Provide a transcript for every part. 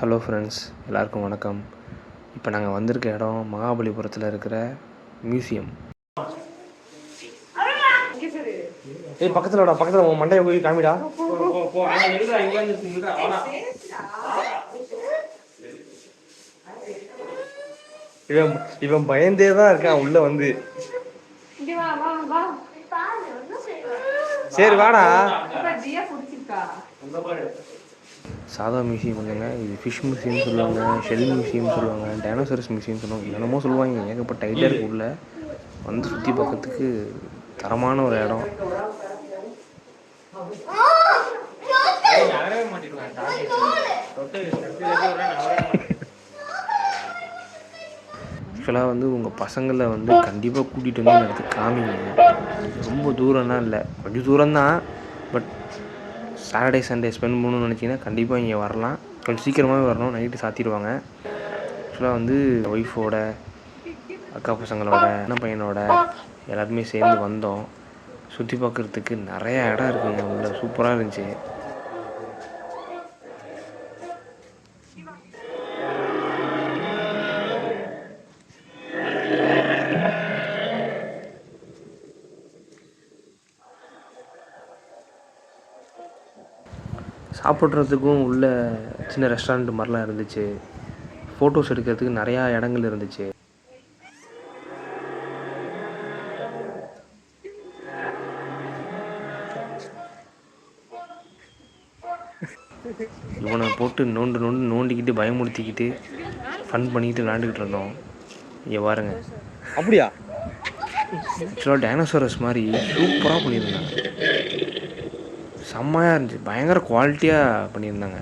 Hello friends, எல்லாருக்கும் வணக்கம். இப்போ நாங்கள் வந்திருக்க இடம் மகாபலிபுரத்தில் இருக்கிற மியூசியம். பக்கத்தில் உன் மண்டையை போய் காமிடா. இவன் பயந்தே தான் இருக்கான் உள்ள வந்து. சரி வாடா. சாதா மியூசியம் இல்லைங்க, இது ஃபிஷ் மியூசியம் சொல்லுவாங்க, ஷெல் மியூசியம் சொல்லுவாங்க, டைனோசரஸ் மியூசியம் சொல்லுவாங்க, என்னமோ சொல்லுவாங்க. ஏகப்பட்ட ஐடியா இருக்கு. உள்ள வந்து சுற்றி பார்க்கறதுக்கு தரமான ஒரு இடம். ஆக்சுவலாக வந்து உங்கள் பசங்களை வந்து கண்டிப்பாக கூட்டிகிட்டு வந்து இடத்துக்கு காமிங்க. ரொம்ப தூரம்னா இல்லை, கொஞ்சம் தூரம்தான். பட் சாட்டர்டே சண்டே ஸ்பெண்ட் பண்ணணும்னு நினச்சிங்கன்னா கண்டிப்பாக இங்கே வரலாம். கொஞ்சம் சீக்கிரமாகவே வரணும், நைட்டு சாத்திடுவாங்க. ஆக்சுவலாக வந்து ஒய்ஃபோட, அக்கா பசங்களோட, அண்ணன் பையனோட எல்லாருமே சேர்ந்து வந்தோம். சுற்றி பார்க்குறதுக்கு நிறையா இடம் இருக்குங்க. உள்ள சூப்பராக இருந்துச்சு. சாப்பிட்றதுக்கும் உள்ள சின்ன ரெஸ்டாரண்ட் மாதிரிலாம் இருந்துச்சு. ஃபோட்டோஸ் எடுக்கிறதுக்கு நிறையா இடங்கள் இருந்துச்சு. இவனை போட்டு நோண்டிக்கிட்டு பயமுறுத்திக்கிட்டு ஃபன் பண்ணிக்கிட்டு விளாண்டுக்கிட்டு இருந்தோம். இங்கே பாருங்க. அப்படியா? ஆக்சுவலாக டைனோசரஸ் மாதிரி சூப்பராக பண்ணியிருந்தாங்க. செம்மையாக இருந்துச்சு, பயங்கர குவாலிட்டியாக பண்ணியிருந்தாங்க.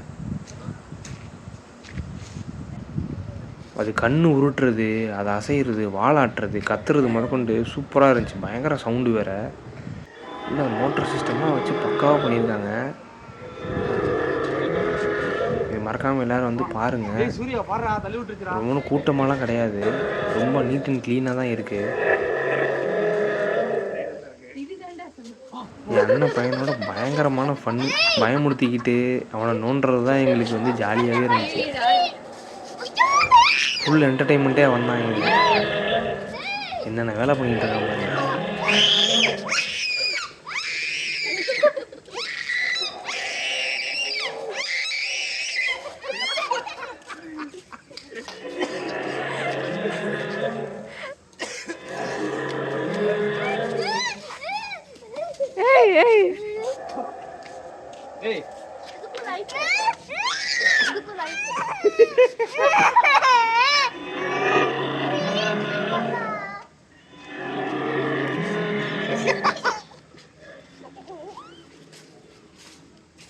அது கண் உருட்டுறது, அது அசைகிறது, வாலாட்டுறது, கத்துறது முதற்கொண்டு சூப்பராக இருந்துச்சு. பயங்கர சவுண்டு வேறு. இல்லை மோட்டர் சிஸ்டமாக வச்சு பக்காவாக பண்ணியிருக்காங்க. இது மறக்காமல் எல்லோரும் வந்து பாருங்கள். ரொம்ப கூட்டமாலாம் கிடையாது, ரொம்ப நீட் அண்ட் க்ளீனாக தான் இருக்குது. என் அண்ணன் பையனோட பயங்கரமான ஃபன். பயமுறுத்திக்கிட்டு அவனை நோண்டுறது தான் எங்களுக்கு வந்து ஜாலியாகவே இருந்துச்சு. ஃபுல் என்டர்டெயின்மெண்ட்டே வந்தான் எங்களுக்கு. என்னென்ன வேலை பண்ணிகிட்டு இருக்காங்க.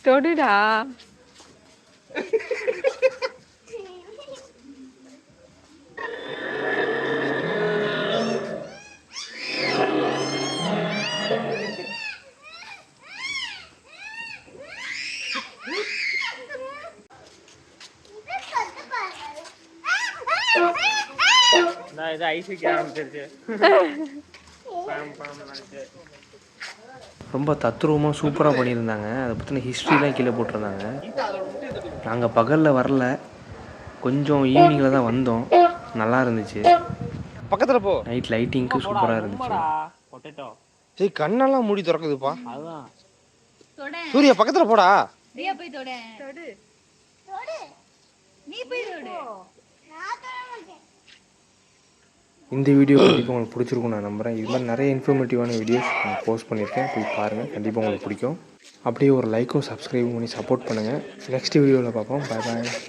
தொடுடா. ரொம்ப தத்ரூபமாக சூப்பராக பண்ணியிருந்தாங்க. அதை பற்றின ஹிஸ்ட்ரிலாம் கீழே போட்டிருந்தாங்க. நாங்கள் பகலில் வரல, கொஞ்சம் ஈவினிங்கில் தான் வந்தோம். நல்லா இருந்துச்சு. பக்கத்தில் போ. நைட் லைட்டிங்க்கு சூப்பராக இருந்துச்சு. சரி, கண்ணெல்லாம் மூடி திறக்குதுப்பா. சூர்யா பக்கத்தில் போடா. இந்த வீடியோ கண்டிப்பாக உங்களுக்கு பிடிச்சிருக்கும் நான் நம்புகிறேன். இது மாதிரி நிறைய இன்ஃபர்மேட்டிவான வீடியோஸ் நான் போஸ்ட் பண்ணியிருக்கேன், போய் பாருங்கள். கண்டிப்பாக உங்களுக்கு பிடிக்கும். அப்படியே ஒரு லைக்கும் சப்ஸ்கிரைபும் பண்ணி சப்போர்ட் பண்ணுங்கள். நெக்ஸ்ட் வீடியோவில் பார்ப்போம். பாய் பாய்.